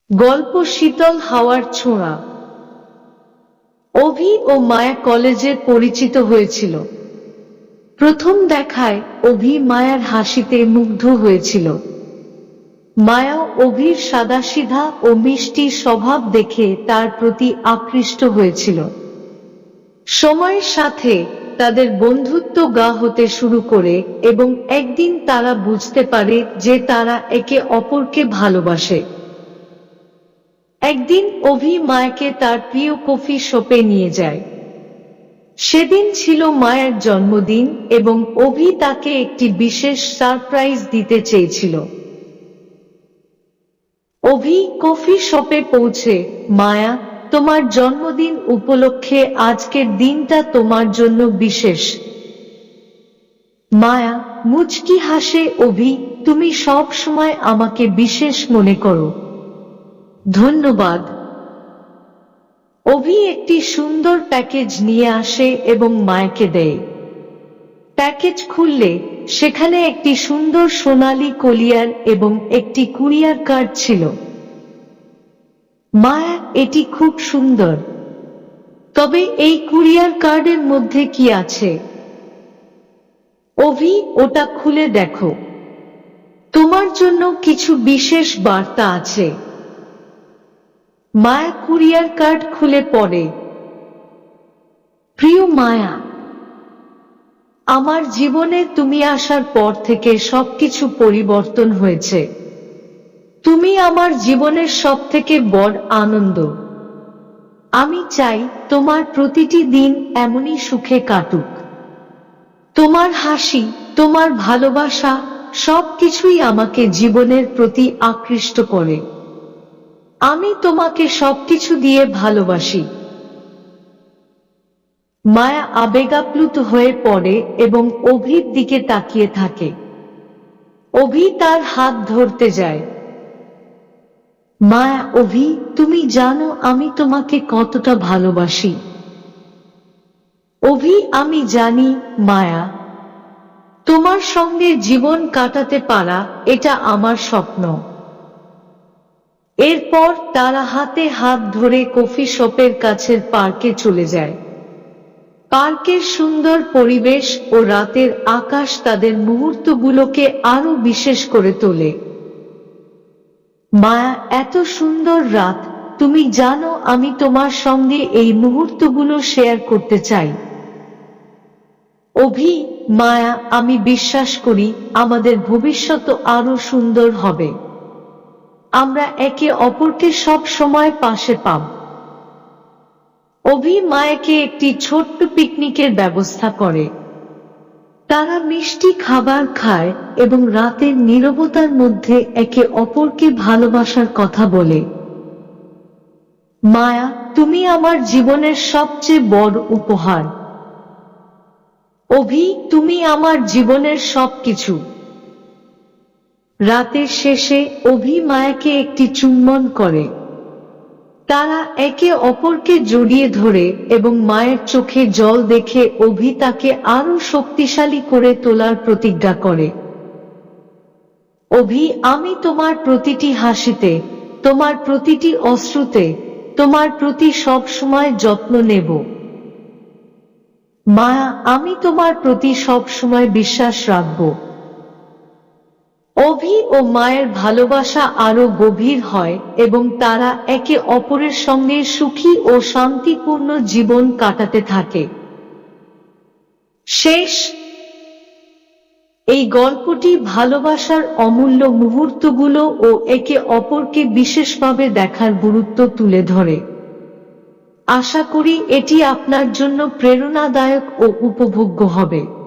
গল্প শীতল হাওয়ার ছোঁয়া। অভি ও মায়া কলেজে পরিচিত হয়েছিল। প্রথম দেখায় অভি মায়ার হাসিতে মুগ্ধ হয়েছিল। মায়াও অভির সাদাসিধা ও মিষ্টি স্বভাব দেখে তার প্রতি আকৃষ্ট হয়েছিল। সময়ের সাথে তাদের বন্ধুত্ব গা হতে শুরু করে এবং একদিন তারা বুঝতে পারে যে তারা একে অপরকে ভালোবাসে। একদিন অভি মায়াকে তার প্রিয় কফি শপে নিয়ে যায়। সেদিন ছিল মায়ের জন্মদিন এবং অভি তাকে একটি বিশেষ সারপ্রাইজ দিতে চেয়েছিল। অভি কফি শপে পৌঁছে, মায়া, তোমার জন্মদিন উপলক্ষে আজকের দিনটা তোমার জন্য বিশেষ। মায়া মুচকি হাসে, অভি, তুমি সব সময় আমাকে বিশেষ মনে করো। ধন্যবাদ। অভি একটি সুন্দর প্যাকেজ নিয়ে আসে এবং মায়াকে দেয়। প্যাকেজ খুললে সেখানে একটি সুন্দর সোনালী কলিয়ার এবং একটি কুরিয়ার কার্ড ছিল। মায়া, এটি খুব সুন্দর, তবে এই কুরিয়ার কার্ডের মধ্যে কি আছে? অভি, ওটা খুলে দেখো, তোমার জন্য কিছু বিশেষ বার্তা আছে। মায়া কুরিয়ার কার্ড খুলে পড়ে। প্রিয় মায়া, আমার জীবনে তুমি আসার পর থেকে সবকিছু পরিবর্তন হয়েছে। তুমি আমার জীবনের সবথেকে বড় আনন্দ। আমি চাই তোমার প্রতিটি দিন এমনই সুখে কাটুক। তোমার হাসি, তোমার ভালোবাসা, সবকিছুই আমাকে জীবনের প্রতি আকৃষ্ট করে। আমি তোমাকে সবকিছু দিয়ে ভালোবাসি। মায়া আবেগাপ্লুত হয়ে পড়ে এবং অভির দিকে তাকিয়ে থাকে। অভি তার হাত ধরতে যায়। মায়া, অভি, তুমি জানো আমি তোমাকে কতটা ভালোবাসি। অভি, আমি জানি মায়া, তোমার সঙ্গে জীবন কাটাতে পারা এটা আমার স্বপ্ন। এরপর তারা হাতে হাত ধরে কফি শপের কাছের পার্কে চলে যায়। পার্কের সুন্দর পরিবেশ ও রাতের আকাশ তাদের মুহূর্তগুলোকে আরো বিশেষ করে তোলে। মায়া, এত সুন্দর রাত, তুমি জানো আমি তোমার সঙ্গে এই মুহূর্তগুলো শেয়ার করতে চাই। অভি, মায়া, আমি বিশ্বাস করি আমাদের ভবিষ্যৎ আরো সুন্দর হবে। আমরা একে অপরকে সব সময় পাশে পাব। অভি মায়াকে একটি ছোট্ট পিকনিকের ব্যবস্থা করে। তারা মিষ্টি খাবার খায় এবং রাতের নীরবতার মধ্যে একে অপরকে ভালোবাসার কথা বলে। মায়া, তুমি আমার জীবনের সবচেয়ে বড় উপহার। অভি, তুমি আমার জীবনের সবকিছু। রাতের শেষে অভি মায়াকে একটি চুম্বন করে। তারা একে অপরকে জড়িয়ে ধরে এবং মায়ের চোখে জল দেখে অভি তাকে আরো শক্তিশালী করে তোলার প্রতিজ্ঞা করে। অভি, আমি তোমার প্রতিটি হাসিতে, তোমার প্রতিটি অশ্রুতে, তোমার প্রতি সব সময় যত্ন নেব। মায়া, আমি তোমার প্রতি সব সময় বিশ্বাস রাখব। অভি ও মায়ের ভালোবাসা আরো গভীর হয় এবং তারা একে অপরের সঙ্গে সুখী ও শান্তিপূর্ণ জীবন কাটাতে থাকে। শেষ। এই গল্পটি ভালোবাসার অমূল্য মুহূর্তগুলো ও একে অপরকে বিশেষভাবে দেখার গুরুত্ব তুলে ধরে। আশা করি এটি আপনার জন্য প্রেরণাদায়ক ও উপভোগ্য হবে।